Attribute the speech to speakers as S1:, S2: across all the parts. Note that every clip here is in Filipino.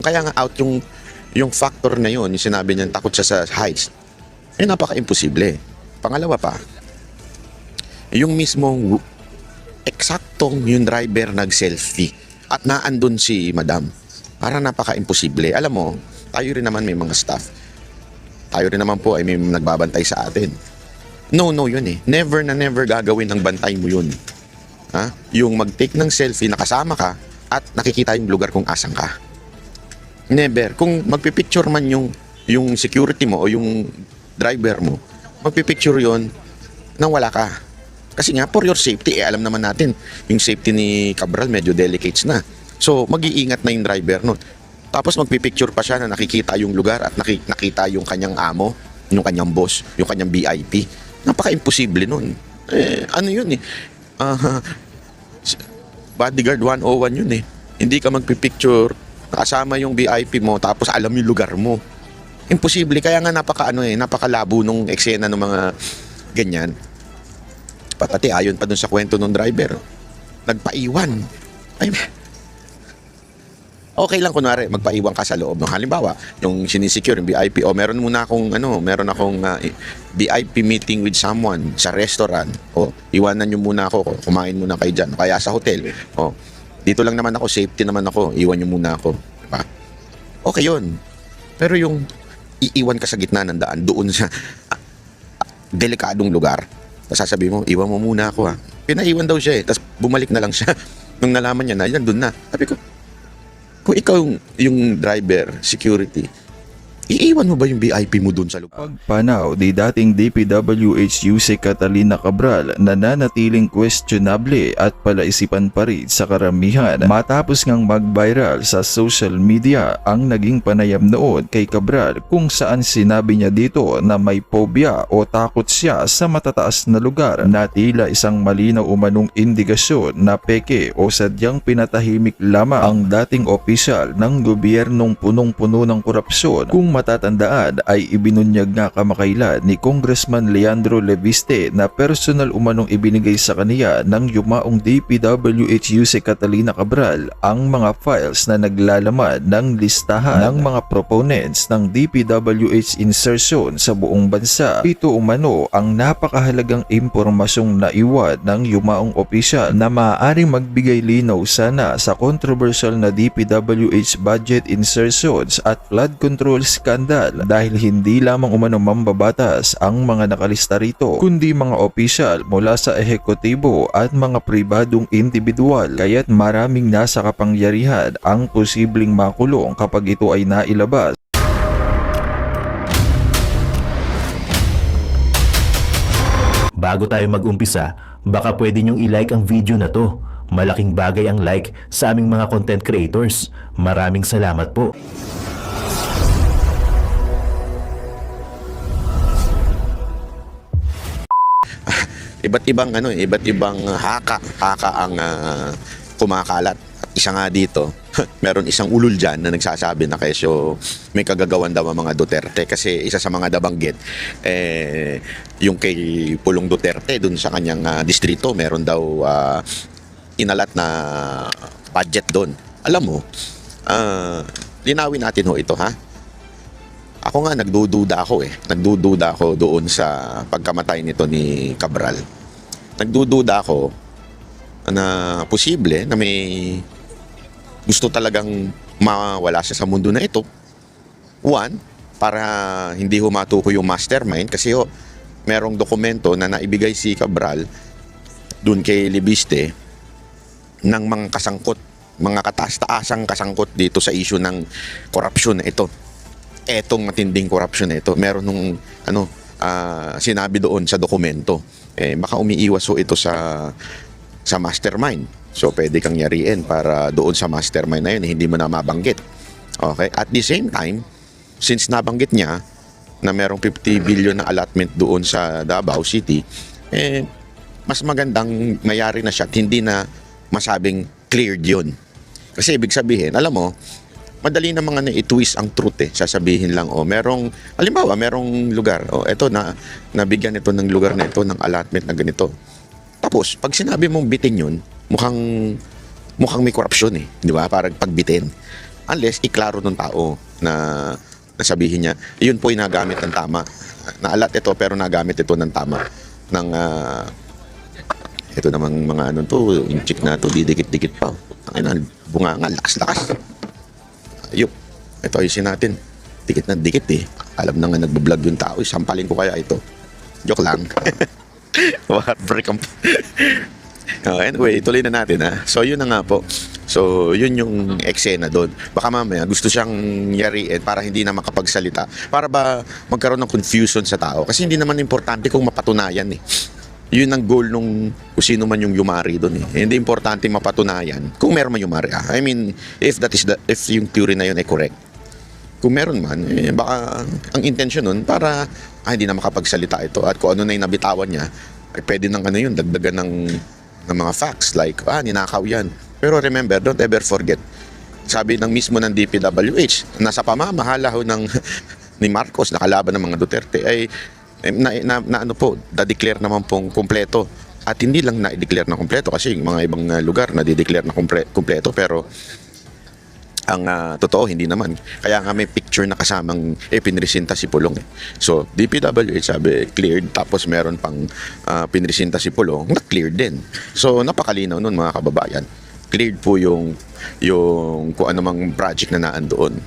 S1: Kaya nga out yung factor na yun, yung sinabi niya takot siya sa heights, napaka-imposible. Pangalawa pa, yung mismong eksaktong yung driver nag-selfie at naandun si madam. Parang napaka-imposible. Alam mo, tayo rin naman may mga staff. Tayo rin naman po ay may nagbabantay sa atin. No, yun eh. Never na never gagawin ng bantay mo yun. Ha? Yung mag-take ng selfie, nakasama ka at nakikita yung lugar kung asan ka. Never. Kung magpipicture man yung security mo o yung driver mo, magpipicture yon nang wala ka. Kasi nga, for your safety, alam naman natin, yung safety ni Cabral medyo delicates na. So, mag-iingat na yung driver nun. Tapos magpipicture pa siya na nakikita yung lugar at nakita yung kanyang amo, yung kanyang boss, yung kanyang VIP. Napaka-imposible nun. Ano yun eh? Bodyguard 101 yun eh. Hindi ka magpipicture, nakasama yung VIP mo, tapos alam yung lugar mo. Imposible. Kaya nga napakalabo nung eksena ng mga ganyan. Pati ayon pa dun sa kwento ng driver. Nagpaiwan. Ay, okay lang kunwari magpaiwan ka sa loob. Halimbawa, yung sinisecure yung VIP o meron akong VIP meeting with someone sa restaurant. O iwanan niyo muna ako, kumain muna kayo diyan. Kaya sa hotel. O dito lang naman ako, safety naman ako, iwan niyo muna ako, diba? Okay 'yun. Pero yung iiwan ka sa gitna ng daan doon sa delikadong lugar. Tapos sasabihin mo, iwan mo muna ako ha. Pinaiwan daw siya eh. Tapos bumalik na lang siya. Nung nalaman niya na, nandun na. Sabi ko, kung ikaw yung driver, security, iiwan mo ba yung VIP mo dun sa lugar?
S2: Pagpanaw ni dating DPWH Yusek Catalina Cabral na nanatiling questionable at palaisipan pa rin sa karamihan matapos ngang mag-viral sa social media ang naging panayam noon kay Cabral kung saan sinabi niya dito na may phobia o takot siya sa matataas na lugar na tila isang malinaw umanong indikasyon na peke o sadyang pinatahimik lamang ang dating opisyal ng gobyernong punong-puno ng korupsyon. Kung matatandaan ay ibinunyag nga kamakailan ni Congressman Leandro Leviste na personal umanong ibinigay sa kaniya ng yumaong DPWH Yusek Catalina Cabral ang mga files na naglalaman ng listahan ng mga proponents ng DPWH insertion sa buong bansa. Ito umano ang napakahalagang impormasyong naiwan ng yumaong opisyal na maaaring magbigay linaw sana sa controversial na DPWH budget insertions at flood control scandal dahil hindi lamang umano mambabatas ang mga nakalista rito kundi mga opisyal mula sa ehekutibo at mga pribadong individual kaya't maraming nasa kapangyarihan ang posibleng makulong kapag ito ay nailabas.
S3: Bago tayo mag-umpisa, baka pwede nyong i-like ang video na to. Malaking bagay ang like sa aming mga content creators. Maraming salamat po.
S1: Iba't ibang haka ang kumakalat. At isa nga dito, meron isang ulol dyan na nagsasabi na kesyo may kagagawan daw ang mga Duterte kasi isa sa mga nabanggit yung kay Pulong Duterte dun sa kanyang distrito meron daw inalat na budget doon. Alam mo, linawin natin ito ha. Ako nga nagdududa ako doon sa pagkamatay nito ni Cabral. Nagdududa ako na posible na may gusto talagang mawala siya sa mundo na ito. One, para hindi humatuko yung mastermind kasi merong dokumento na naibigay si Cabral doon kay Libiste ng mga kasangkot, mga kataas-taasang kasangkot dito sa issue ng korupsyon na ito. Etong matinding korupsyon na ito, meron nung sinabi doon sa dokumento, baka umiiwas ito sa mastermind. So pwede kang yariin para doon sa mastermind na yun, hindi mo na mabanggit. Okay? At the same time, since nabanggit niya na merong 50 billion na allotment doon sa Davao City, mas magandang mayari na siya at hindi na masabing cleared yun. Kasi ibig sabihin, alam mo, madali na mga i-twist ang truth Sasabihin lang, halimbawa, merong lugar, eto nabigyan ito ng lugar na ito ng allotment na ganito. Tapos, pag sinabi mong bitin yun, mukhang may korupsyon di ba? Parang pagbitin. Unless iklaro ng tao na sabihin niya, yun po yung nagamit ng tama. Naalat ito pero nagamit ito ng tama. Ng, ito namang mga ano to, yung chick na to, didikit-dikit pa. Ang bunga nga, lakas-lakas. Ayup, ito ayusin natin. Dikit na dikit eh. Alam na nga nagbablog yung tao, sampalin ko kaya ito. Joke lang. Heartbreak ang... Anyway, tuloy na natin ha. So yun na nga po. So yun yung eksena doon. Baka mamaya gusto siyang yariin para hindi na makapagsalita. Para ba magkaroon ng confusion sa tao. Kasi hindi naman importante kung mapatunayan eh. Yun ang goal nung kung sino man yung yumari doon eh. Hindi importante mapatunayan kung meron man yumari. I mean, if yung theory na yun ay correct. Kung meron man, eh, baka ang intention nun para hindi na makapagsalita ito. At kung ano na yung nabitawan niya, ay pwede ng ano yun, dagdagan ng mga facts like, ninakaw yan. Pero remember, don't ever forget, sabi ng mismo ng DPWH, nasa pamamahala ho ng ni Marcos, nakalaban ng mga Duterte, ay na ano po, na-declare naman pong kumpleto. At hindi lang na-declare na kumpleto kasi yung mga ibang lugar na-declare na kumpleto, pero ang totoo, hindi naman. Kaya nga may picture na kasamang pinresenta si Pulong eh. So, DPWH sabi, cleared. Tapos meron pang pinresenta si Pulong, na-cleared din. So, napakalinaw nun mga kababayan. Cleared po yung kung anumang project na naan doon.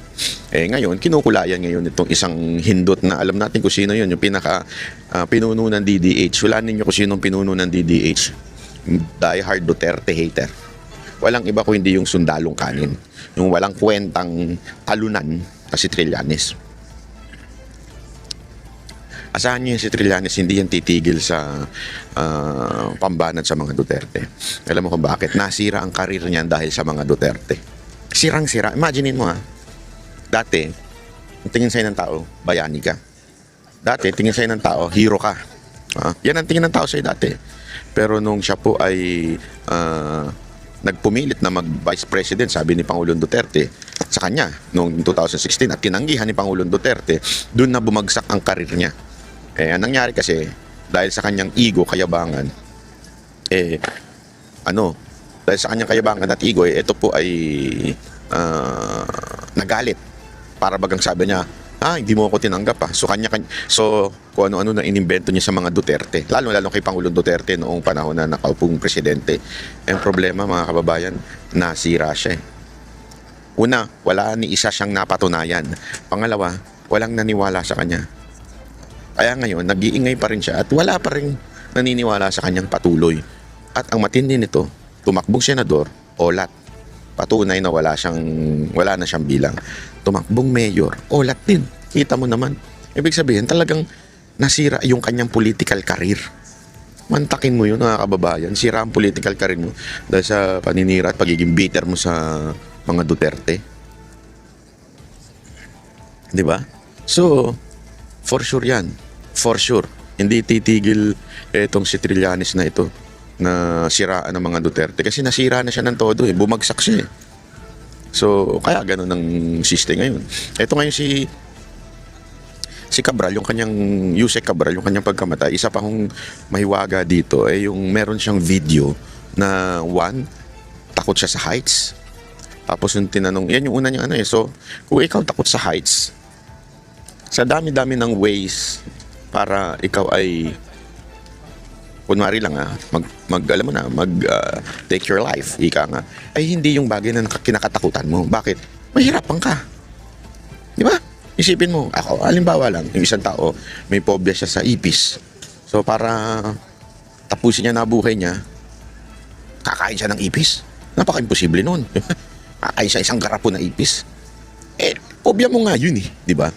S1: Ngayon, kinukulayan ngayon itong isang hindot na alam natin kung sino yun, yung pinaka pinuno ng DDH. Wala ninyo kung sinong pinuno ng DDH. Die hard Duterte hater. Walang iba kung hindi yung sundalong kanin. Yung walang kwentang talunan na si Trillanes. Asahan niyo yung si Trillanes, hindi yan titigil sa pambanat sa mga Duterte. Alam mo kung bakit? Nasira ang karir niyan dahil sa mga Duterte. Sirang-sira. Imaginein mo dati, ang tingin sa'yo ng tao, bayani ka. Dati, tingin sa'yo ng tao, hero ka. Yan ang tingin ng tao sa'yo dati. Pero nung siya po ay nagpumilit na mag-vice president, sabi ni Pangulong Duterte sa kanya noong 2016 at tinanggihan ni Pangulong Duterte, doon na bumagsak ang karir niya. Ang nangyari kasi, dahil sa kanyang ego, kayabangan, dahil sa kanyang kayabangan at ego, ito po ay nagalit. Para bagang sabi niya, hindi mo ako tinanggap . So kung ano-ano na inimbento niya sa mga Duterte, lalo kay Pangulong Duterte noong panahon na nakaupong presidente. Ang problema mga kababayan, nasira siya. Una, wala ni isa siyang napatunayan. Pangalawa, walang naniwala sa kanya. Kaya ngayon, nag-iingay pa rin siya at wala pa rin naniniwala sa kanyang patuloy. At ang matindi nito, tumakbong senador, olat. Patunay na wala na siyang bilang. Tumakbong mayor, olat din. Kita mo naman. Ibig sabihin, talagang nasira yung kanyang political career. Mantakin mo yun, mga kababayan. Sira ang political career mo dahil sa paninira at pagiging bitter mo sa mga Duterte. Di ba? So, for sure yan. For sure. Hindi titigil itong si Trillanes na ito na siraan ng mga Duterte. Kasi nasira na siya ng todo eh. Bumagsak siya eh. So, kaya ganun ang system ngayon. Ito ngayon si Cabral, yung kanyang Yusek Cabral, yung kanyang pagkamatay, isa pa hong mahiwaga dito yung meron siyang video na takot siya sa heights. Tapos yung tinanong, yan yung una niyang so kung ikaw takot sa heights, sa dami-dami ng ways para ikaw ay kunwari lang take your life, ika nga, ay hindi yung bagay na kinakatakutan mo. Bakit? Mahirapan ka. Di ba? Isipin mo, ako, halimbawa lang, yung isang tao, may phobia siya sa ipis. So, para tapusin niya na buhay niya, kakain siya ng ipis. Napaka-imposible nun. Kakain siya isang garapon na ipis. Phobia mo nga yun di ba?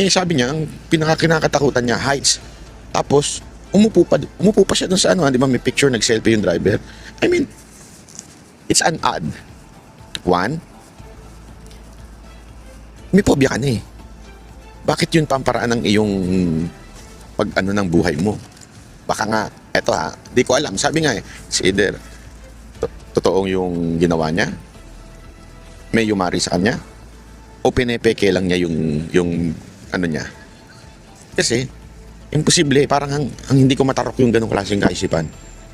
S1: Sabi niya, ang pinakakinakatakutan niya, heights. Tapos, umupo pa siya dun sa di ba, may picture, nag-selfie yung driver. I mean, it's an odd. One, may phobia ka na Bakit yun pamparaan ng iyong ng buhay mo? Baka nga, eto di ko alam. Sabi nga it's either totoong yung ginawa niya, may yumari sa kanya, o pinepeke lang niya yung niya. Kasi, imposible, parang ang hindi ko matarok yung ganong klaseng kaisipan.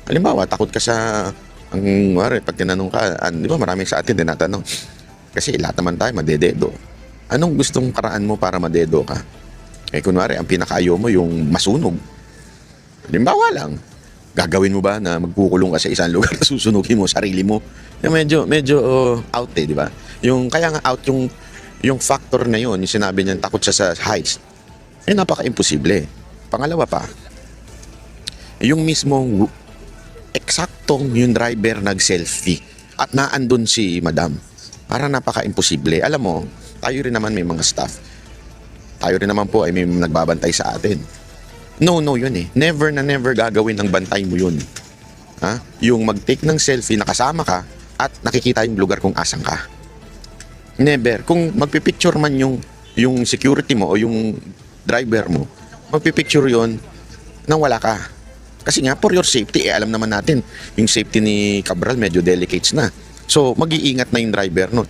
S1: Halimbawa, takot ka sa, pag tinanong ka, di ba maraming sa atin din natanong, Kasi lahat naman tayo madededo. Anong gustong paraan mo para madedo ka? Kunwari, ang pinakaayaw mo yung masunog. Halimbawa lang, gagawin mo ba na magkukulong ka sa isang lugar na susunugin mo sarili mo? Medyo out di ba? Kaya nga out yung factor na yun, yung sinabi niyan, takot siya sa heights. Napaka-imposible. Pangalawa pa, yung mismong eksaktong yung driver nag-selfie at naandun si madam. Para napaka-imposible. Alam mo, tayo rin naman may mga staff. Tayo rin naman po ay may nagbabantay sa atin. No yun Never na never gagawin ng bantay mo yun. Yung mag-take ng selfie na kasama ka at nakikita yung lugar kung asan ka. Never. Kung magpipicture man yung security mo o yung driver mo, magpipicture yun nang wala ka. Kasi nga, for your safety, alam naman natin, yung safety ni Cabral medyo delicates na. So, mag-iingat na yung driver nun.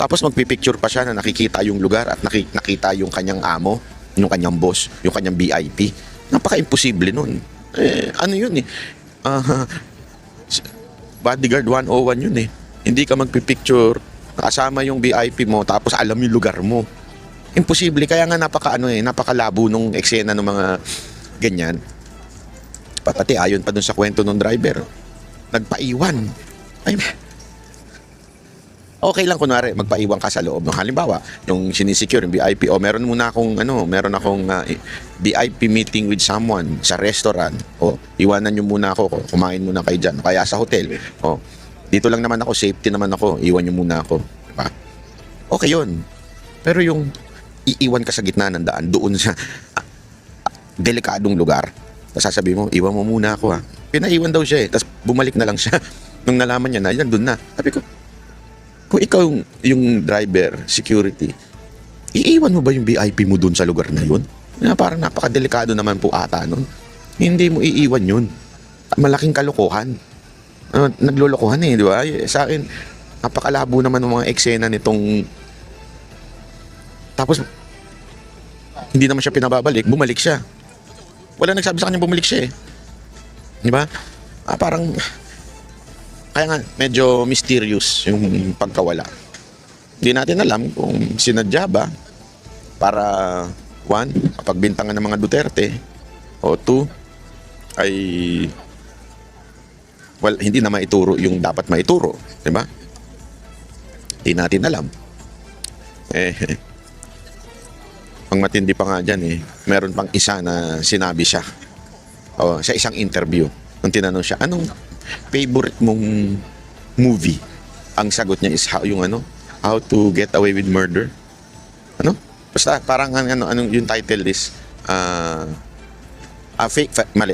S1: Tapos magpipicture pa siya na nakikita yung lugar at nakita yung kanyang amo, yung kanyang boss, yung kanyang VIP. Napaka-imposible nun. Ano yun Bodyguard 101 yun Hindi ka magpipicture, kasama yung VIP mo, tapos alam yung lugar mo. Imposible. Kaya nga napakalabo nung eksena ng mga ganyan. Pati ayon pa dun sa kwento ng driver. Nagpaiwan. Okay lang kunwari magpaiwan ka sa loob ng halimbawa yung sinisecure yung VIP o meron akong VIP meeting with someone sa restaurant o iwanan nyo muna ako, kumain muna kayo dyan kaya sa hotel o dito lang naman ako, safety naman ako, iwan nyo muna ako, diba? Okay yun, pero yung iiwan ka sa gitna ng daan doon sa delikadong lugar, tapos sasabihin mo iwan mo muna ako pinaiwan daw siya tapos bumalik na lang siya nung nalaman niya na nandun na. Sabi ko, kung ikaw yung driver, security, iiwan mo ba yung VIP mo dun sa lugar na yun? Parang napakadelikado naman po ata nun. Hindi mo iiwan yun. Malaking kalokohan. Naglolokohan di ba? Sa akin, napakalabo naman ng mga eksena nitong... Tapos, hindi naman siya pinababalik, bumalik siya. Wala nagsabi sa kanya bumalik siya Di ba? Parang... Kaya nga, medyo mysterious yung pagkawala. Hindi natin alam kung sinadya ba para, one, pagbintangan ng mga Duterte, o two, ay, hindi na maituro yung dapat maituro. Diba? Hindi natin alam. Ang matindi pa nga dyan meron pang isa na sinabi siya sa isang interview. Nung tinanong siya, anong favorite mong movie? Ang sagot niya is How to Get Away with Murder. Basta parang yung title is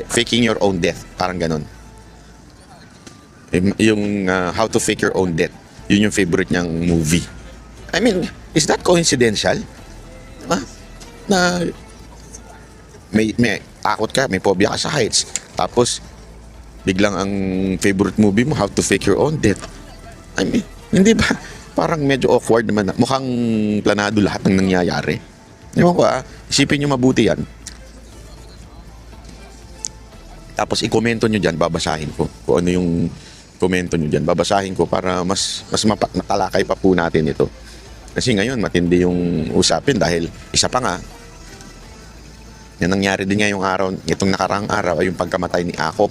S1: Faking Your Own Death. Parang ganon. Yung How to Fake Your Own Death. Yun yung favorite niyang movie. I mean, is that coincidental? Na may takot ka, may phobia ka sa heights. Tapos biglang ang favorite movie mo, How to Fake Your Own Death. I mean, hindi ba? Parang medyo awkward naman. Mukhang planado lahat ng nangyayari. Ewan ko isipin nyo mabuti yan. Tapos i-komento nyo dyan, babasahin ko. Kung ano yung komento nyo dyan, babasahin ko para mas matalakay pa po natin ito. Kasi ngayon, matindi yung usapin dahil isa pa nga, yan nangyari din ngayong araw, itong nakarang araw ay yung pagkamatay ni Akop.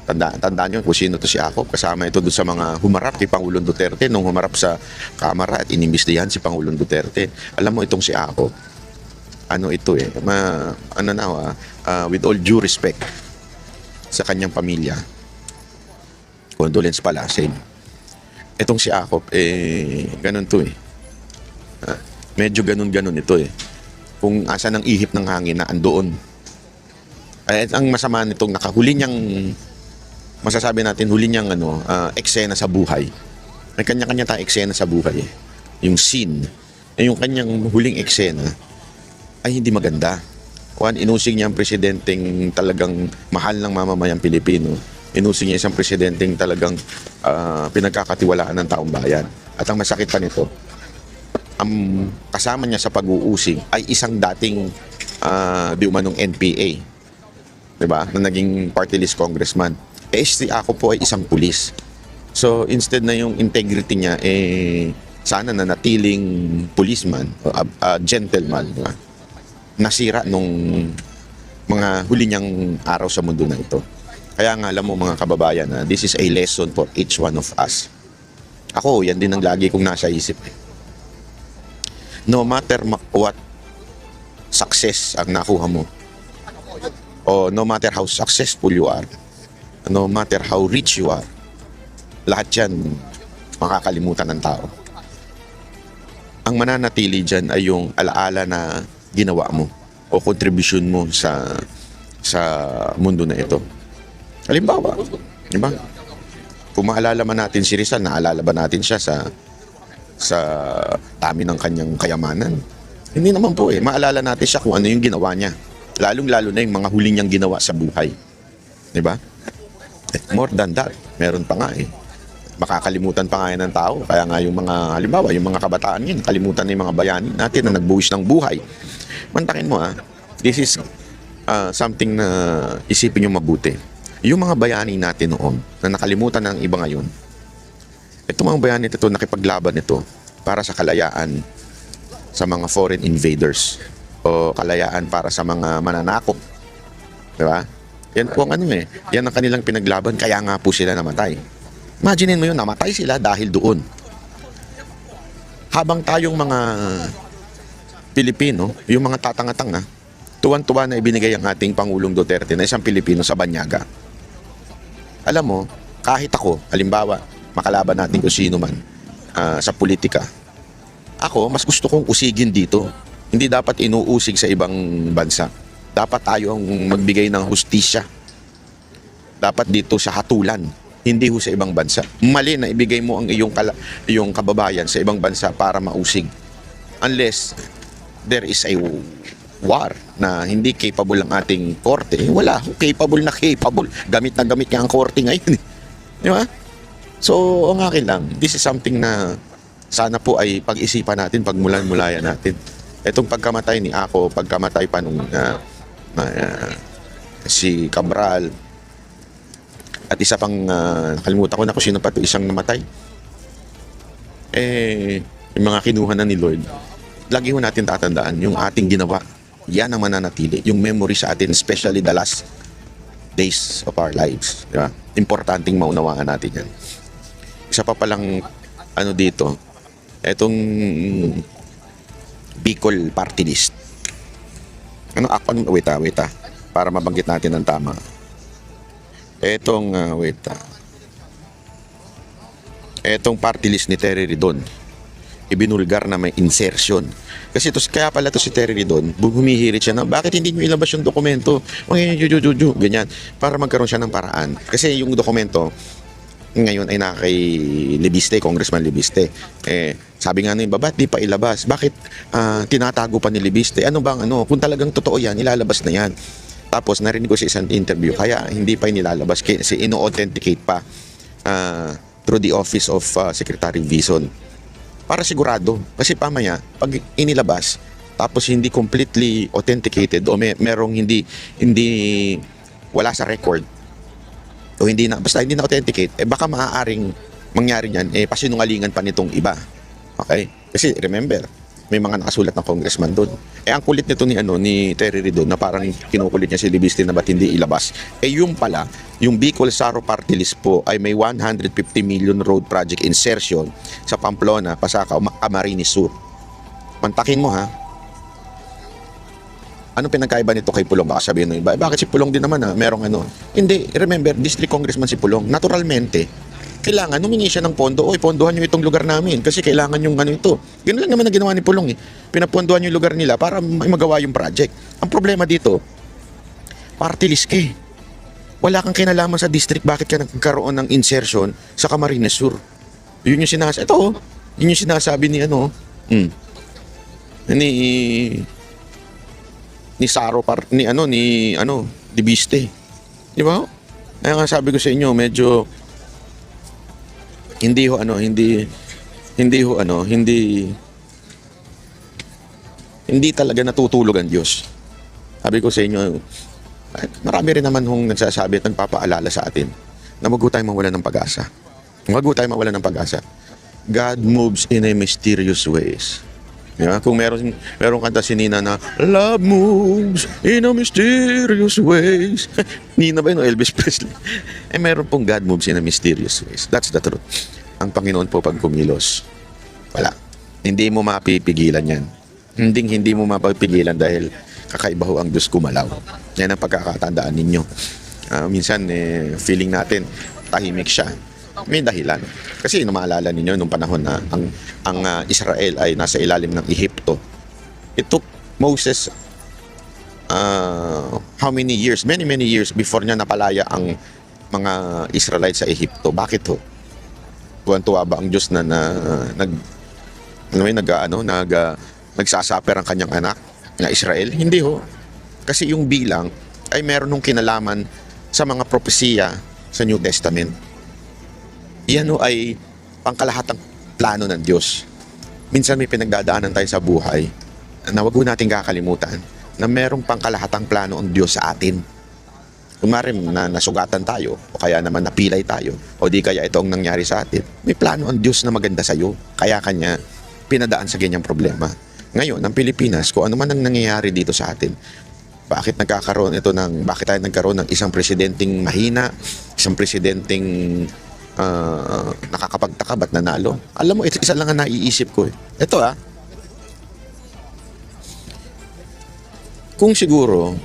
S1: Tandaan nyo kung sino to si Akop. Kasama ito doon sa mga humarap kay Pangulong Duterte nung humarap sa kamera at inimbestigahan si Pangulong Duterte. Alam mo itong si Akop, with all due respect sa kanyang pamilya, condolence pala sa inyo. Itong si Akop, ganun to medyo ganun ito Kung asa ng ihip ng hangin na andoon. Ang masama nitong nakahuli niyang, masasabi natin, huli niyang eksena sa buhay. May kanya-kanya tayong eksena sa buhay. Yung scene, yung kanyang huling eksena ay hindi maganda. Inusig niya ang presidenteng talagang mahal ng mamamayang Pilipino. Inusig niya isang presidenteng talagang pinagkakatiwalaan ng taong bayan. At ang masakit pa nito, ang kasama niya sa pag-uusig ay isang dating di umanong NPA. Diba? Na naging party list congressman. Si Ako po ay isang pulis. So, instead na yung integrity niya, sana nanatiling policeman o gentleman, di ba? Nasira nung mga huli niyang araw sa mundo na ito. Kaya nga alam mo mga kababayan, this is a lesson for each one of us. Ako, yan din ang lagi kong nasa isip. No matter what success ang nakuha mo, o no matter how successful you are, no matter how rich you are, lahat yan makakalimutan ng tao. Ang mananatili dyan ay yung alaala na ginawa mo o contribution mo sa mundo na ito. Halimbawa, di ba? Kung maalala man natin si Rizal, naalala ba natin siya sa dami ng kanyang kayamanan? Hindi naman po eh. Maalala natin siya kung ano yung ginawa niya. Lalong-lalo na yung mga huli niyang ginawa sa buhay. Di ba? More than that, meron pa nga eh. Makakalimutan pa nga yan ng tao. Kaya nga yung mga, halimbawa, yung mga kabataan yun, kalimutan na yung mga bayani natin na nagbuwis ng buhay. Mantakin mo this is something na isipin nyo mabuti. Yung mga bayani natin noon na nakalimutan ng iba ngayon, itong mga bayani ito, nakipaglaban ito para sa kalayaan sa mga foreign invaders o kalayaan para sa mga mananakop. Di ba? Yan po ang yan ang kanilang pinaglaban, kaya nga po sila namatay. Imaginin mo yun, namatay sila dahil doon. Habang tayong mga Pilipino, yung mga tatanga-tanga, tuwan-tuwa na ibinigay ang ating Pangulong Duterte na isang Pilipino sa banyaga. Alam mo, kahit ako, halimbawa, makalaban natin kung sino man sa politika, ako, mas gusto kong usigin dito. Hindi dapat inuusig sa ibang bansa. Dapat tayo ang magbigay ng hustisya. Dapat dito sa hatulan, hindi ho sa ibang bansa. Mali na ibigay mo ang iyong kababayan sa ibang bansa para mausig. Unless there is a war na hindi capable ang ating korte, wala. Capable na capable. Gamit na gamit nga ang korte ngayon. Di ba? So, ang akin lang, this is something na sana po ay pag-isipan natin, pagmulan-mulayan natin. Itong pagkamatay ni Ako, pagkamatay pa nung si Cabral, at isa pang, nakalimutan ko na kung sino pa ito, isang namatay. Yung mga kinuha na ni Lord, lagi ho natin tatandaan yung ating ginawa. Yan ang mananatili. Yung memory sa atin, especially the last days of our lives. Diba? Importanteng maunawaan natin yan. Isa pa palang dito, etong Bicol Party List. Wait para mabanggit natin ng tama. Etong etong party list ni Terry Ridon, ibinulgar na may insertion. Kasi kaya pala to si Terry Ridon, humihirit siya na bakit hindi nyo ilabas yung dokumento? Ganyan. Para magkaroon siya ng paraan. Kasi yung dokumento, ngayon ay naka kay Libiste, Congressman Libiste. Sabi nga nung ba't di pa ilabas? Bakit tinatago pa ni Libiste? Kung talagang totoo yan, ilalabas na yan. Tapos narinig ko sa isang interview, kaya hindi pa inilalabas kasi ino-authenticate pa through the office of Secretary Vison. Para sigurado, kasi pamaya, pag inilabas, tapos hindi completely authenticated o merong hindi wala sa record, o basta hindi na authenticate, baka maaaring mangyari niyan, pasinungalingan pa nitong iba. Okay? Kasi remember, may mga nakasulat ng congressman doon. Ang kulit nito ni Terry Ridon na parang kinukulit niya si Libiste na ba't hindi ilabas. Yung pala, yung Bicol Saro Party List po ay may 150 million road project insertion sa Pamplona, Pasaka, Camarines Sur. Mantakin mo ha. Anong pinagkaiba nito kay Pulong? Baka sabihin ng iba, bakit si Pulong din naman merong Hindi, remember, district congressman si Pulong. Naturalmente, kailangan humingi siya ng pondo. Pondohan nyo itong lugar namin kasi kailangan yung ito. Ganun lang naman ang ginawa ni Pulong Pinapondohan yung lugar nila para may magawa yung project. Ang problema dito, party list ka Wala kang kinalaman sa district, bakit ka nagkaroon ng insertion sa Camarines Sur? Yun yung sinasabi. Yun yung sinasabi ni ni Saro ni Libiste. Di ba? Kaya nga sabi ko sa inyo, medyo hindi talaga natutulog ang Diyos. Sabi ko sa inyo, marami rin naman nagsasabi at nagpapaalala sa atin na wag tayo mawalan ng pag-asa. Wag tayo mawalan ng pag-asa. God moves in a mysterious ways. Di ba? Kung meron kanta si Nina na Love moves in a mysterious ways. Nina ba yun o Elvis Presley? Meron pong God moves in a mysterious ways. That's the truth. Ang Panginoon po pag kumilos, wala. Hindi mo mapipigilan yan. Hindi mo mapipigilan dahil kakaiba ho ang Diyos kumalaw. Yan ang pagkakatandaan ninyo. Minsan, feeling natin, tahimik siya. May dahilan. Kasi maalala ninyo nung panahon na ang Israel ay nasa ilalim ng Ehipto. It took Moses how many years? Many years before niya napalaya ang mga Israelites sa Ehipto. Bakit ho? Tuwan-tuwa ba ang Diyos na nagsasaper ang kanyang anak na Israel? Hindi ho. Kasi yung bilang ay meron nung kinalaman sa mga propesiya sa New Testament. Yan ho ay pangkalahatang plano ng Diyos. Minsan may pinagdadaanan tayo sa buhay na wag ho natin kakalimutan na merong pangkalahatang plano ang Diyos sa atin. Kung maaaring na nasugatan tayo o kaya naman napilay tayo o di kaya ito ang nangyari sa atin, may plano ang Diyos na maganda sa iyo. Kaya kanya pinadaan sa ganyang problema. Ngayon, ang Pilipinas, kung ano man ang nangyayari dito sa atin, bakit tayo nagkaroon ng isang presidenteng mahina, isang presidenteng nakakapagtaka ba't nanalo? Alam mo, isa lang ang naiisip ko. Ito kung siguro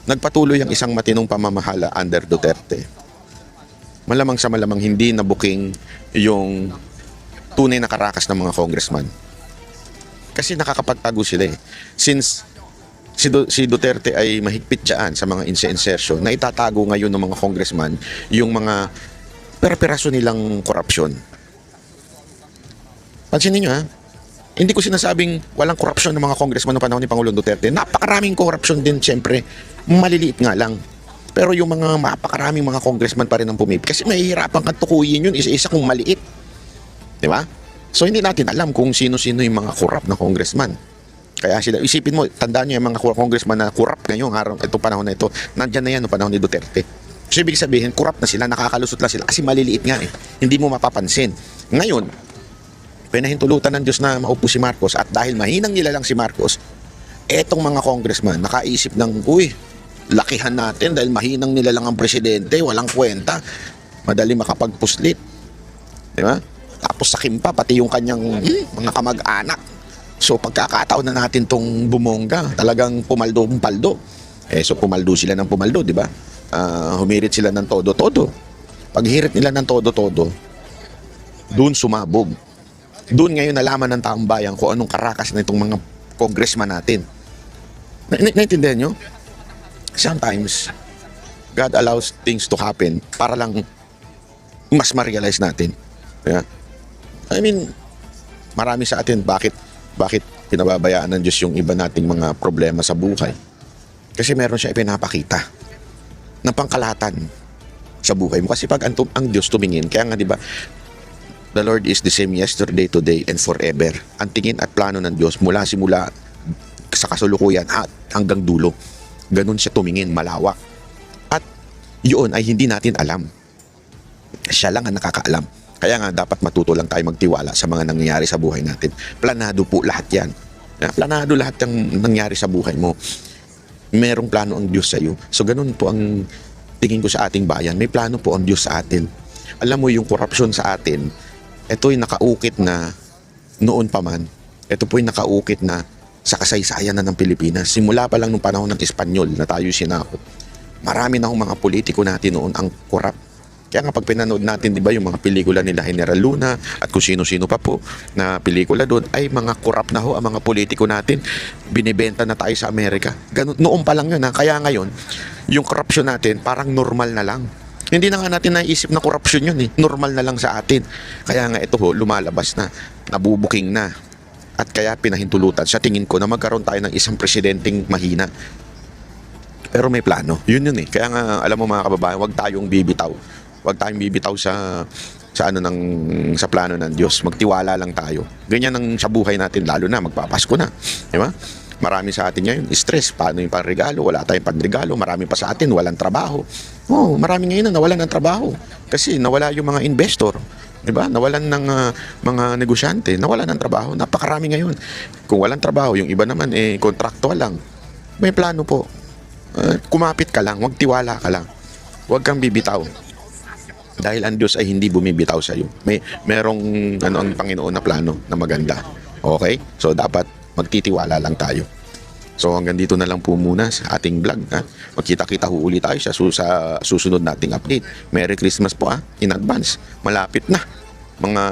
S1: nagpatuloy ang isang matinong pamamahala under Duterte, malamang sa malamang hindi nabuking yung tunay na karakas ng mga congressman. Kasi nakakapagtago sila Since si Duterte ay mahigpit dyan sa mga insertion na itatago ngayon ng mga congressman yung mga pera-peraso nilang korupsyon. Pansinin nyo hindi ko sinasabing walang korupsyon ng mga congressman noong panahon ni Pangulong Duterte. Napakaraming korupsyon din siyempre. Maliliit nga lang. Pero yung mga mapakaraming mga congressman pa rin ang pumipili. Kasi mahihirapan kang tukuyin yun isa-isa kung maliit. Di ba? So hindi natin alam kung sino-sino yung mga korap na congressman. Kaya isipin mo, tandaan nyo yung mga congressman na korap ngayong araw, itong panahon na ito, nandyan na yan noong panahon ni Duterte. So ibig sabihin, korap na sila, nakakalusot lang sila kasi maliliit nga Hindi mo mapapansin. Ngayon, pinahintulutan ng Diyos na maupo si Marcos at dahil mahinang nila lang si Marcos, etong mga congressman nakaisip ng, lakihan natin dahil mahinang nila lang ang presidente, walang kwenta, madali makapagpuslit. Di ba? Tapos sakim pa, pati yung kanyang mga kamag-anak. So pagkakataon na natin tong bumongga, talagang pumaldo. So pumaldo sila ng pumaldo, di ba? Humirit sila ng todo-todo. Paghirit nila ng todo-todo, doon sumabog. Doon ngayon nalaman ng taong bayan kung anong karakas na itong mga congressman natin. Naintindihan nyo? Sometimes, God allows things to happen para lang mas ma-realize natin. Yeah? I mean, marami sa atin bakit pinababayaan ng Diyos yung iba nating mga problema sa buhay. Kasi meron siya ipinapakita ng pangkalahatan sa buhay mo. Kasi pag ang Diyos tumingin, kaya nga diba, the Lord is the same yesterday, today, and forever. Ang tingin at plano ng Diyos mula simula sa kasulukuyan at hanggang dulo. Ganun siya tumingin, malawak. At yun ay hindi natin alam. Siya lang ang nakakaalam. Kaya nga dapat matuto lang tayo magtiwala sa mga nangyayari sa buhay natin. Planado po lahat yan. Planado lahat ng nangyari sa buhay mo. Merong plano ang Diyos sa iyo. So ganun po ang tingin ko sa ating bayan. May plano po ang Diyos sa atin. Alam mo yung korupsyon sa atin, ito'y nakaukit na noon pa man. Ito po'y nakaukit na sa kasaysayan na ng Pilipinas. Simula pa lang nung panahon ng Espanyol na tayo sinakop. Marami na akong mga politiko natin noon ang korap. Kaya nga pag pinanood natin, di ba, yung mga pelikula nila General Luna at kung sino-sino pa po na pelikula doon, ay mga korap na ho ang mga politiko natin. Binibenta na tayo sa Amerika. Ganun, noon pa lang yun Kaya ngayon, yung korupsyon natin parang normal na lang. Hindi na nga natin naisip na korupsyon yun Normal na lang sa atin. Kaya nga ito ho, lumalabas na. Nabubuking na. At kaya pinahintulutan sa tingin ko na magkaroon tayo ng isang presidenteng mahina. Pero may plano. Yun Kaya nga, alam mo mga kababayan, huwag tayong bibitaw. Huwag tayong bibitaw sa plano ng Diyos. Magtiwala lang tayo. Ganyan ang sa buhay natin, lalo na magpapasko na. Di ba? Marami sa atin ngayon, stress. Paano yung panregalo? Wala tayong panregalo. Marami pa sa atin, walang trabaho. Marami ngayon na nawalan ng trabaho. Kasi nawala yung mga investor. Diba? Nawalan ng mga negosyante, nawalan ng trabaho. Napakarami ngayon. Kung walang trabaho, yung iba naman kontraktual lang. May plano po. Kumapit ka lang, huwag tiwala ka lang. Huwag kang bibitaw. Dahil ang Diyos ay hindi bumibitaw sa iyo. Merong ang Panginoon na plano na maganda. Okay? So dapat magtitiwala lang tayo. So hanggang dito na lang po muna sa ating vlog. Magkita-kita ho ulit tayo sa susunod nating update. Merry Christmas po in advance. Malapit na. Mga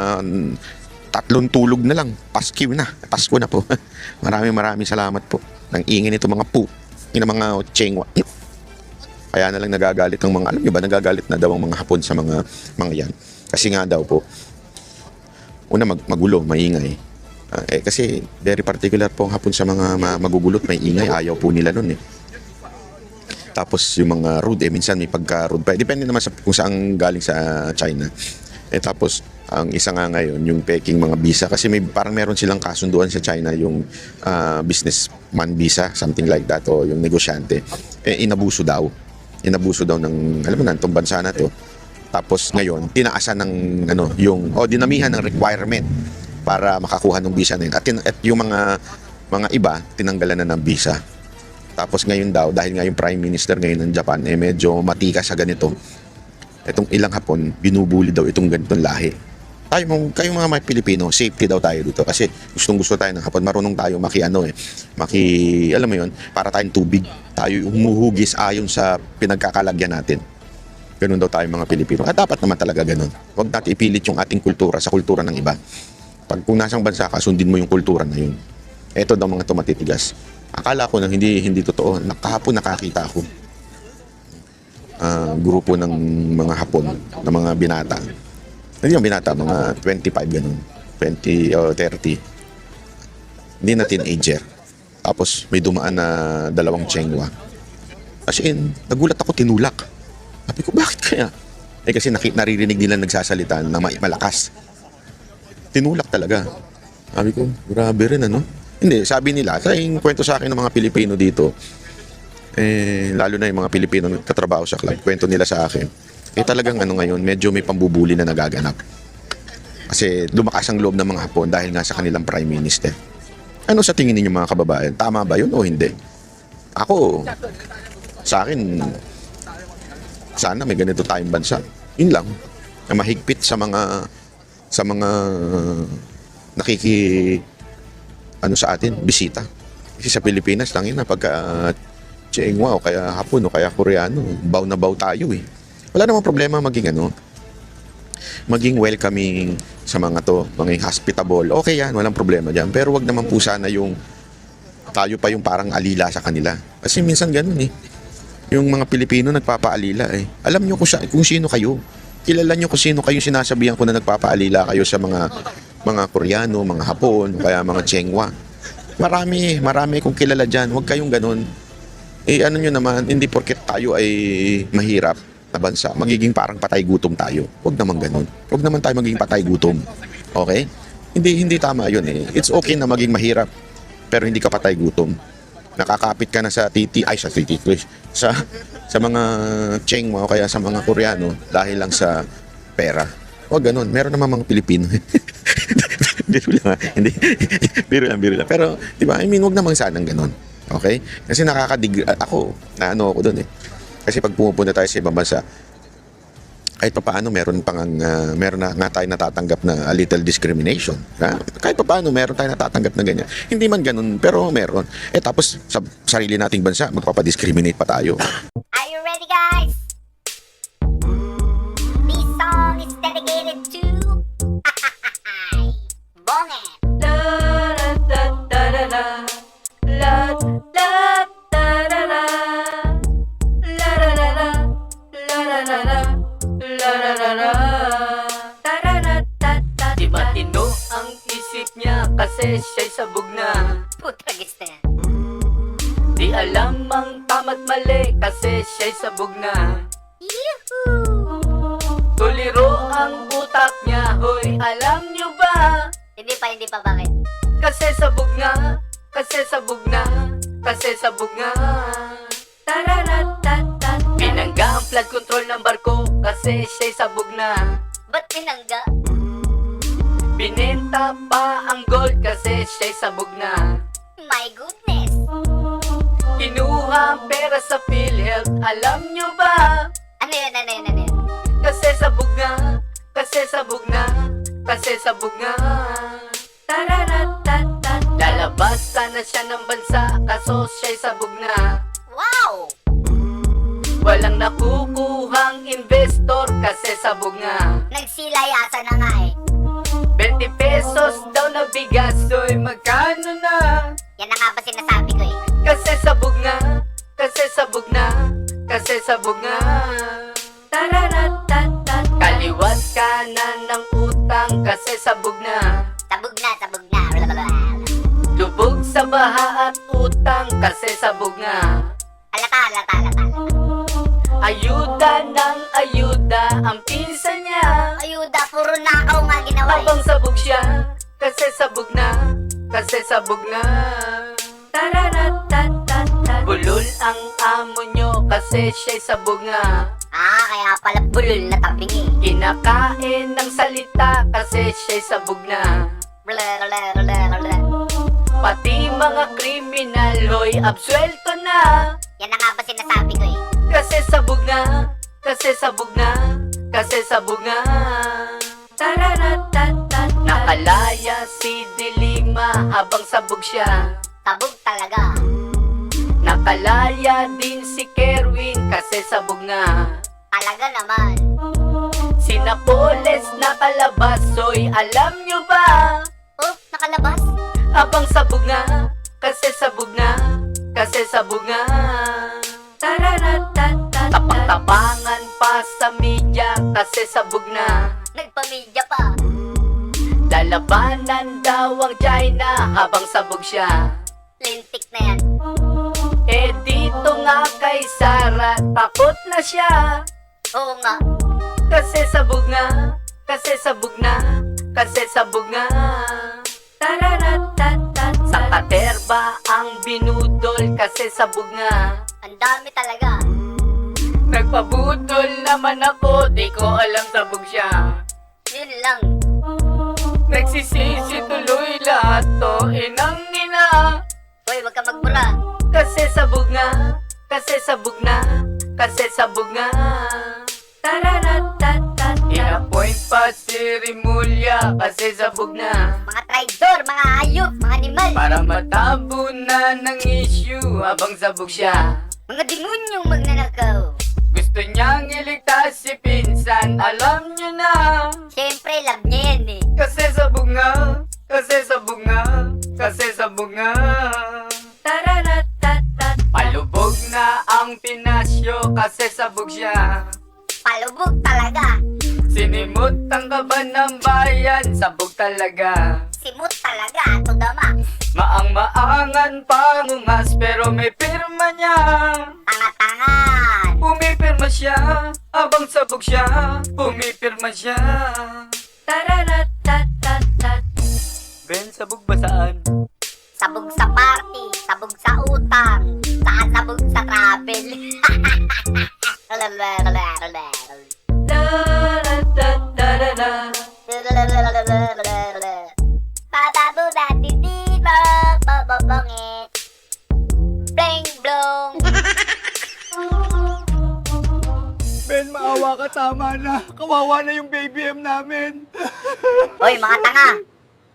S1: 3 tulog na lang. Pasko na po. Maraming salamat po. Nang ingin ito mga po. Yung mga chengwa. Kaya na lang nagagalit ang mga, alam niyo ba, nagagalit na daw ang mga Hapon sa mga yan. Kasi nga daw po, una magulo, maingay. Kasi very particular po ang Hapon sa mga magugulot, may ingay, ayaw po nila nun Tapos yung mga rude, minsan may pagka-rude pa. Depende naman sa kung saan galing sa China. Tapos, ang isa nga ngayon, yung peking mga visa. Kasi parang meron silang kasunduan sa China, yung businessman visa, something like that, o yung negosyante. Inabuso daw ng, alam mo na, itong bansa na to. Tapos ngayon, tinaasan ng, dinamihan ng requirement para makakuha ng visa na yun. At yung mga iba, tinanggalan na ng visa. Tapos ngayon daw, dahil nga yung Prime Minister ngayon ng Japan, medyo matika sa ganito. Itong ilang Hapon, binubuli daw itong ganitong lahi. Kayong mga Pilipino, safety daw tayo dito. Kasi gustong-gusto tayo ng Hapon. Marunong tayo alam mo yun, para tayong tubig. Tayo humuhugis ayon sa pinagkakalagyan natin. Ganun daw tayo mga Pilipino. At dapat naman talaga ganun. Huwag natin ipilit yung ating kultura sa kultura ng iba. Kung nasang bansa ka, sundin mo yung kultura na yun. Ito daw mga tumatitigas. Akala ko na hindi totoo. Kahapon nakakita ako. Grupo ng mga Hapon, ng mga binata. Hindi yung binata, mga 25 ganun. 20 o 30. Hindi na teenager. Tapos may dumaan na 2 chengwa. As in, nagulat ako, tinulak. Sabi ko, bakit kaya? Kasi naririnig nila nagsasalita na malakas. Tinulak talaga. Sabi ko, grabe rin Hindi, sabi nila, yung kwento sa akin ng mga Pilipino dito, lalo na yung mga Pilipino nagtatrabaho sa club, kwento nila sa akin, talagang ngayon, medyo may pambubuli na nagaganap. Kasi lumakas ang loob ng mga Hapon dahil nga sa kanilang Prime Minister. Ano sa tingin ninyo mga kababayan? Tama ba yun o hindi? Ako, sa akin, sana may ganito tayong bansa. Yun lang. Na mahigpit sa mga sa atin, bisita. Kasi sa Pilipinas lang yun, pagka Chengwa o kaya Hapon o kaya Koreano, baw na baw tayo Wala namang problema maging welcoming sa mga to, maging hospitable. Okay yan, walang problema dyan. Pero wag naman po sana yung tayo pa yung parang alila sa kanila. Kasi minsan ganun Yung mga Pilipino nagpapaalila Alam nyo kung sino kayo. Kilala nyo kung sino kayo, sinasabihan ko na nagpapaalila kayo sa mga Koreano, mga Hapon, kaya mga Chengwa. Marami kong kilala dyan. Huwag kayong ganun. Ano nyo naman, hindi porket tayo ay mahirap na bansa, magiging parang patay gutom tayo. Huwag naman ganun. Huwag naman tayo magiging patay gutom. Okay? Hindi tama yun It's okay na maging mahirap, pero hindi ka patay gutom. Nakakapit ka na sa sa mga Chengwa o kaya sa mga Koreano dahil lang sa pera. Huwag ganun. Meron naman mga Pilipino. Biro lang Hindi. Biro lang. Pero, di ba? Huwag naman sanang ganun. Okay? Kasi ako doon Kasi pag pumupunta tayo sa ibang bansa, kahit pa paano meron na nga tayo natatanggap na a little discrimination. Kahit pa paano meron tayo natatanggap na ganyan. Hindi man ganun, pero meron. Tapos sa sarili nating bansa, magpapadiscriminate pa tayo.
S4: Are you ready, guys? This song is dedicated to Bonge.
S5: Di matino ang isip niya kasi siya'y sabog na.
S4: Putragis na yan.
S5: Di alam ang tama't mali kasi siya'y sabog na.
S4: Yuhuu!
S5: Tuliro ang utak niya, hoy, alam niyo ba?
S4: Hindi pa, bakit?
S5: Kasi sabog na, kasi sabog na, kasi sabog na. Tararatatat. Pinangga ang flood control ng barko kasi siya'y sabog na.
S4: Ba't Tinangga.
S5: Binenta pa ang gold kasi siya'y sabog na.
S4: My goodness.
S5: Kinuha ang pera sa PhilHealth, alam nyo ba?
S4: Ano yun, ano yun, ano yun?
S5: Kasi sabog na, kasi sabog na, kasi sabog na. Tararatatat. Lalabas sana siya ng bansa, kaso siya'y sabog na.
S4: Wow!
S5: Walang nakukuhang investor kasi sabog na.
S4: Nagsilayasan na nga eh.
S5: 20 pesos daw na bigas, so'y magkano na?
S4: Yan na nga ba sinasabi ko eh.
S5: Kasi sabog na, kasi sabog na, kasi sabog na. Tararatatat. Kaliwat kanan ng utang kasi sabog na.
S4: Sabog na, sabog na. Blablabla.
S5: Lubog sa baha at utang kasi sabog na.
S4: Halata, halata, halata.
S5: Ayuda ng ayuda ang pinsan niya.
S4: Ayuda, puro nakaw nga ginawa eh.
S5: Habang sabog siya, kasi sabog na, kasi sabog na. Tararatatat. Bulol ang amo nyo kasi siya'y sabog na.
S4: Ah, kaya pala bulol na tabingi.
S5: Kinakain ng salita kasi siya'y sabog na.
S4: Blablabla.
S5: Pati mga kriminal, hoy, absuelto na.
S4: Yan na nga ba sinasabi ko eh.
S5: Kasi sabog na, kasi sabog na, kasi sabog na. Tararatatat. Nakalaya si Dilima habang sabog siya.
S4: Sabog talaga.
S5: Nakalaya din si Kerwin kasi sabog na.
S4: Talaga naman.
S5: Si Napoles nakalabas, soy, alam nyo ba?
S4: Oh, nakalabas?
S5: Habang sabog na, kasi sabog na, kasi sabog na. Tararatatat. Tapang-tapangan pa sa media kasi sabog na.
S4: Nagpamilya pa.
S5: Lalabanan daw ang China habang sabog siya.
S4: Lintik na yan.
S5: Eh dito nga kay Sara, takot na siya.
S4: Oo nga.
S5: Kasi sabog na, kasi sabog na, kasi sabog na. Tararatatat. Sa katerba ang binudol kasi sabog nga.
S4: Ang dami talaga.
S5: Nagpabudol naman ako, di ko alam sabog siya.
S4: Yun lang.
S5: Nagsisisi tuloy lahat to, inang ina.
S4: Hoy, wag ka magmura.
S5: Kasi sabog nga, kasi sabog na, kasi sabog nga. Tararatatat. In-appoint pa si Rimulya kasi sabog na.
S4: Mga traidor, mga hayop, mga animal.
S5: Para matabunan ng issue habang sabog siya.
S4: Mga demunyong magnanakaw.
S5: Gusto niyang iligtas si Pinsan, alam niyo na.
S4: Siyempre, love niya yan eh.
S5: Kasi sabog nga, kasi sabog nga, kasi sabog nga. Tararatatat. Palubog na ang Pinasyo kasi sabog siya.
S4: Palubog talaga.
S5: Sinimot ang kaban ng bayan, sabog talaga.
S4: Simut talaga, to the max.
S5: Maang-maangan pangungas pero may pirma niya.
S4: Tanga-tangan.
S5: Pumipirma siya, abang sabog siya. Pumipirma siya. Tararatatat. Ben, sabog ba saan?
S4: Sabog sa party, sabog sa utang, saka sabog sa travel. Papabu natin di ba bababangit? Bling blong.
S5: Ben, maawa ka, tama na. Kawawa na yung baby M namin.
S4: Hoy mga tanga,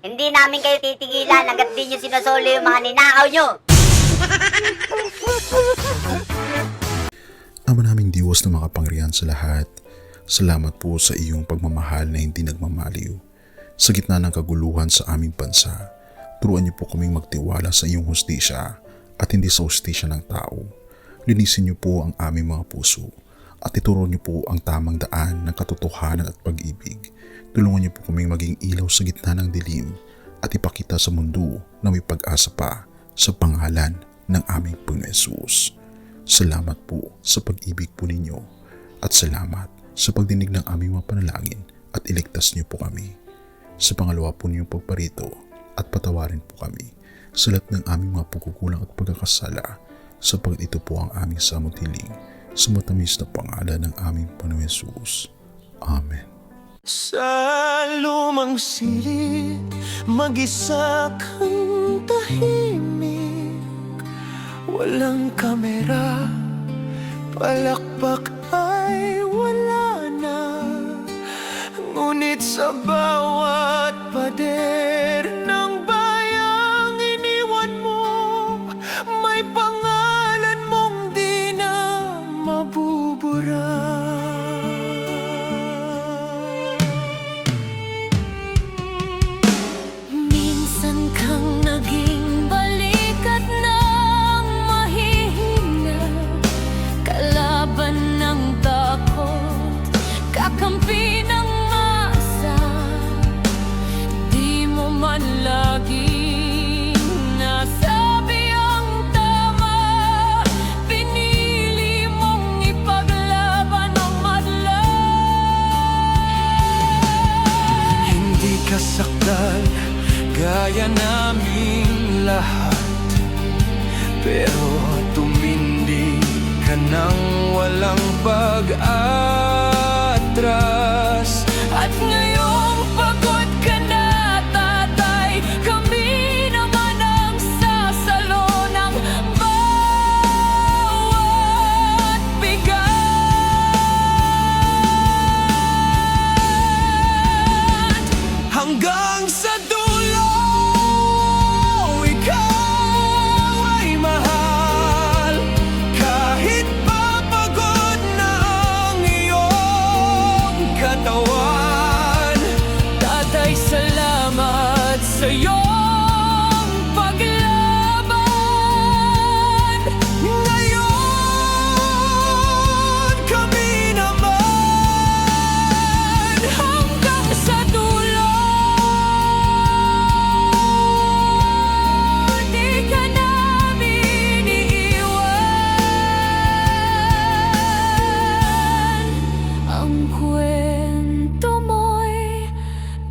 S4: hindi namin kayo titigilan hanggat di nyo sinusolo yung mga ninakaw nyo.
S6: Ama naming Diyos na makapangyarihan sa lahat, salamat po sa iyong pagmamahal na hindi nagmamaliw. Sa gitna ng kaguluhan sa aming bansa, turuan niyo po kaming magtiwala sa iyong hustisya at hindi sa hustisya ng tao. Linisin niyo po ang aming mga puso at ituro niyo po ang tamang daan ng katotohanan at pag-ibig. Tulungan niyo po kaming maging ilaw sa gitna ng dilim at ipakita sa mundo na may pag-asa pa sa pangalan ng aming Panginoon Hesus. Salamat po sa pag-ibig po ninyo at salamat sa pagdinig ng aming mga panalangin at iligtas niyo po kami. Sa pangalawa po niyong pagparito at patawarin po kami sa lahat ng aming mga pagkukulang at pagkakasala sapagkat ito po ang aming samot hiling sa matamis na pangalan ng aming Panginoon Hesus. Amen.
S7: Sa lumang silid, mag-isa kang tahimik. Walang kamera, palakpak ay wala na. Ngunit sa bawat pader ng bayang iniwan mo, may pangalan mong di na mabubura.
S8: Minsan kang naging balikat ng mahihina, kalaban ng takot, kakampi ng asa. Di mo man laging nasabi ang tama, pinili mong ipaglaban ang madla.
S7: Hindi ka saktan gaya naming lahat, pero tumindi ka nang walang pag-atras.
S8: At ngayong pagod ka na, tatay, kami naman ang sasalo ng bawat bigat.
S7: Hanggang sa dulo, ikaw ay mahal. Kahit papagod na ang iyong katawan.
S8: Tatay, salamat sa iyong paglaban.
S7: Ngayon, kami naman.
S8: Hanggang sa dulo, di ka namin iiwan. Ang kwento mo'y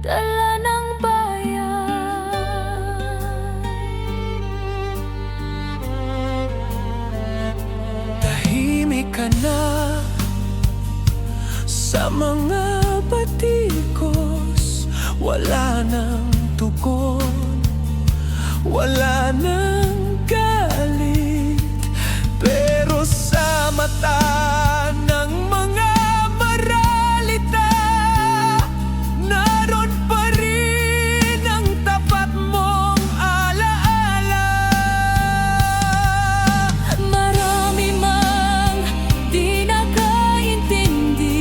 S8: dala ng bayan.
S7: Tahimik ka na sa mga batikos. Wala nang tugon, wala nang galit, pero sa mata ng mga maralita, naroon pa rin ang tapat mong alaala.
S8: Marami mang di nakaintindi,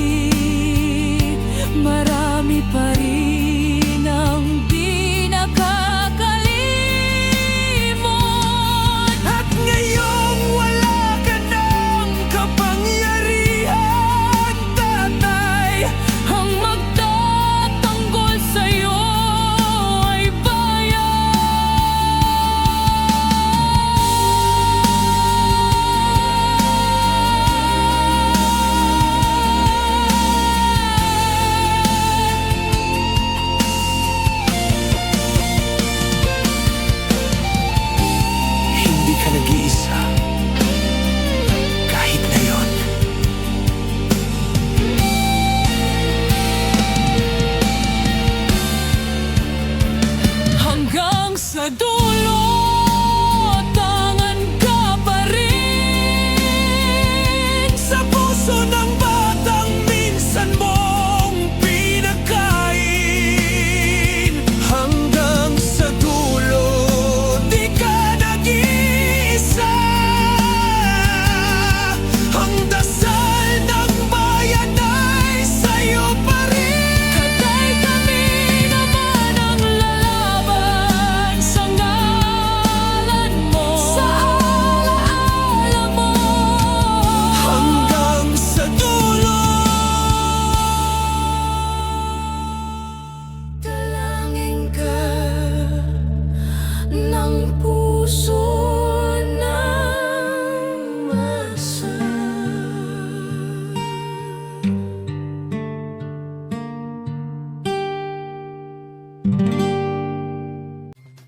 S8: marami pa rin ang di nakakalimot.
S7: At ngayong wala ka ng kapangyarihan, tatay,
S8: Ang magtatanggol sa'yo ay
S7: hindi ka nag-iisa. Kahit ngayon.
S8: hanggang sa dulo, tangan ka pa rin.
S7: Sa puso ng batang minsan mong pinakain. Hanggang sa dulo, di ka nag-iisa. Ang dasal ng bayan ay sa'yo pa rin.
S8: Tatay, kami naman ang lalaban sa ngalan mo, sa alaala mo.
S7: Hanggang sa dulo.
S8: Dalangin ka ng puso ng masa.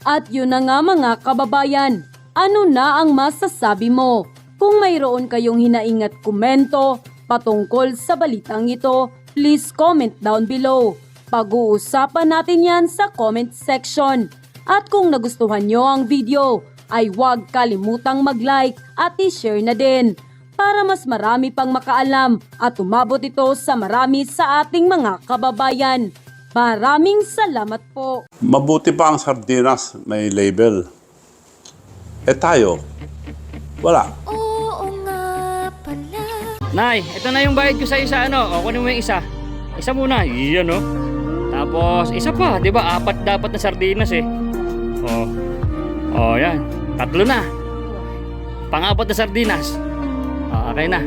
S9: At yun na nga mga kababayan, ano na ang masasabi mo? Kung mayroon kayong hinaing at komento patungkol sa balitang ito, Please comment down below. Pag-uusapan natin yan sa comment section. At kung nagustuhan nyo ang video, ay huwag kalimutang mag-like at i-share na din para mas marami pang makaalam at umabot ito sa marami sa ating mga kababayan. Maraming salamat po.
S10: Mabuti pa ang sardinas, may label. Eh tayo, wala.
S11: Nay, ito na yung bayad ko sa isa, O, kunin mo yung isa. Isa muna, iyan, Tapos, isa pa, di ba? 4 dapat na sardinas, yan. 3 na. Pang-4 na sardinas. Okay na.